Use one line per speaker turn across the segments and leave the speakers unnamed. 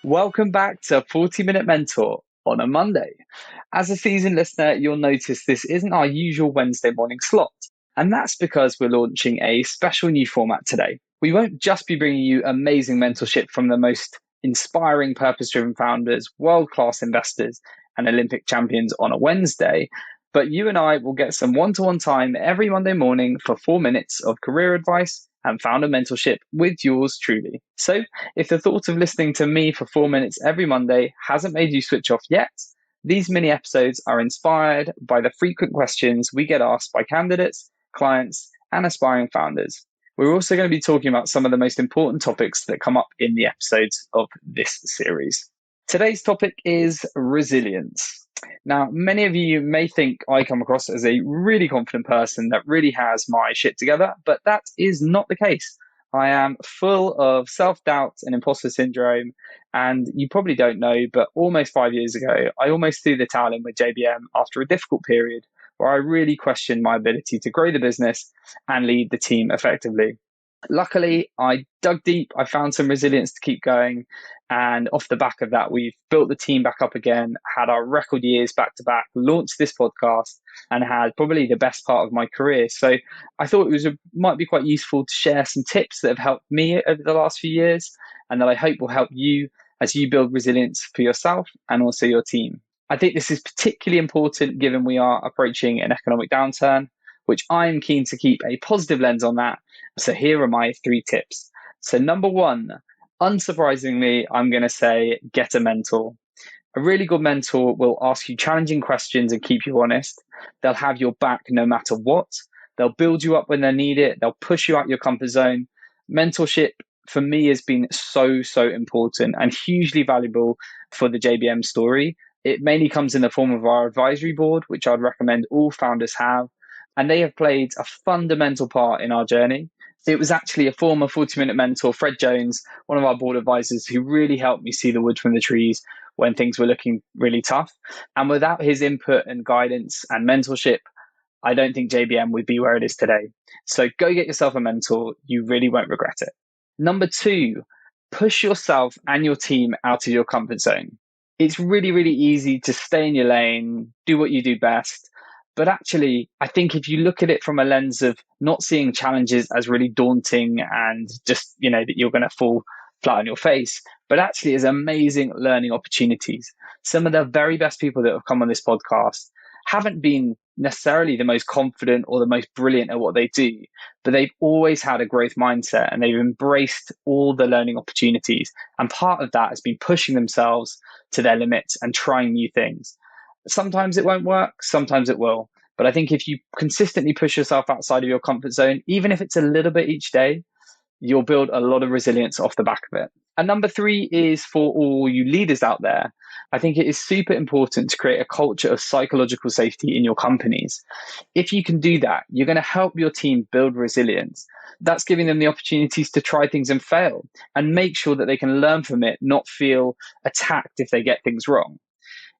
Welcome back to 40-Minute Mentor on a Monday. As a seasoned listener, you'll notice this isn't our usual Wednesday morning slot, and that's because we're launching a special new format today. We won't just be bringing you amazing mentorship from the most inspiring purpose-driven founders, world-class investors, and Olympic champions on a Wednesday, but you and I will get some one-to-one time every Monday morning for 4 minutes of career advice and founder mentorship with yours truly. So if the thought of listening to me for 4 minutes every Monday hasn't made you switch off yet, these mini episodes are inspired by the frequent questions we get asked by candidates, clients, and aspiring founders. We're also going to be talking about some of the most important topics that come up in the episodes of this series. Today's topic is resilience. Now, many of you may think I come across as a really confident person that really has my shit together, but that is not the case. I am full of self-doubt and imposter syndrome, and you probably don't know, but almost 5 years ago, I almost threw the towel in with JBM after a difficult period where I really questioned my ability to grow the business and lead the team effectively. Luckily, I dug deep, I found some resilience to keep going, and off the back of that, we've built the team back up again, had our record years back to back, launched this podcast, and had probably the best part of my career. So I thought might be quite useful to share some tips that have helped me over the last few years, and that I hope will help you as you build resilience for yourself and also your team. I think this is particularly important given we are approaching an economic downturn, which I'm keen to keep a positive lens on that. So here are my 3 tips. So number 1, unsurprisingly, I'm going to say get a mentor. A really good mentor will ask you challenging questions and keep you honest. They'll have your back no matter what. They'll build you up when they need it. They'll push you out your comfort zone. Mentorship for me has been so important and hugely valuable for the JBM story. It mainly comes in the form of our advisory board, which I'd recommend all founders have. And they have played a fundamental part in our journey. It was actually a former 40-minute mentor, Fred Jones, one of our board advisors, who really helped me see the wood from the trees when things were looking really tough. And without his input and guidance and mentorship, I don't think JBM would be where it is today. So go get yourself a mentor. You really won't regret it. Number 2, push yourself and your team out of your comfort zone. It's really easy to stay in your lane, do what you do best. But actually, I think if you look at it from a lens of not seeing challenges as really daunting and just, that you're going to fall flat on your face, but actually as amazing learning opportunities. Some of the very best people that have come on this podcast haven't been necessarily the most confident or the most brilliant at what they do, but they've always had a growth mindset and they've embraced all the learning opportunities. And part of that has been pushing themselves to their limits and trying new things. Sometimes it won't work, sometimes it will. But I think if you consistently push yourself outside of your comfort zone, even if it's a little bit each day, you'll build a lot of resilience off the back of it. And number 3 is for all you leaders out there. I think it is super important to create a culture of psychological safety in your companies. If you can do that, you're going to help your team build resilience. That's giving them the opportunities to try things and fail and make sure that they can learn from it, not feel attacked if they get things wrong.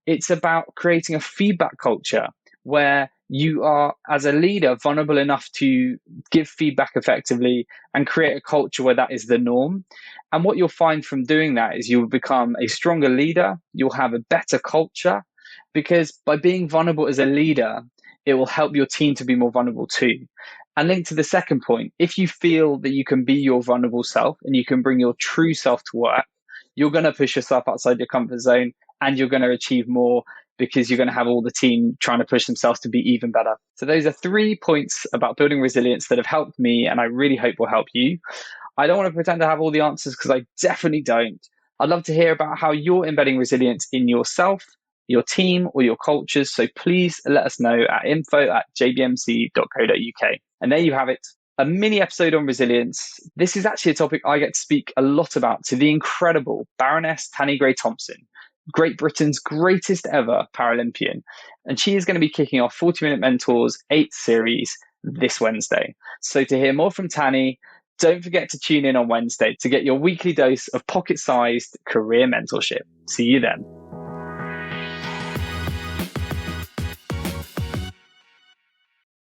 It's about creating a feedback culture where you are, as a leader, vulnerable enough to give feedback effectively and create a culture where that is the norm. And what you'll find from doing that is you'll become a stronger leader. You'll have a better culture because by being vulnerable as a leader, it will help your team to be more vulnerable too. And linked to the second point, if you feel that you can be your vulnerable self and you can bring your true self to work, you're going to push yourself outside your comfort zone and you're going to achieve more because you're going to have all the team trying to push themselves to be even better. So those are 3 points about building resilience that have helped me and I really hope will help you. I don't want to pretend to have all the answers because I definitely don't. I'd love to hear about how you're embedding resilience in yourself, your team, or your cultures. So please let us know at info@jbmc.co.uk. And there you have it. A mini episode on resilience. This is actually a topic I get to speak a lot about to the incredible Baroness Tanni Grey-Thompson, Great Britain's greatest ever Paralympian. And she is going to be kicking off 40-Minute Mentors 8th series this Wednesday. So to hear more from Tanni, don't forget to tune in on Wednesday to get your weekly dose of pocket-sized career mentorship. See you then.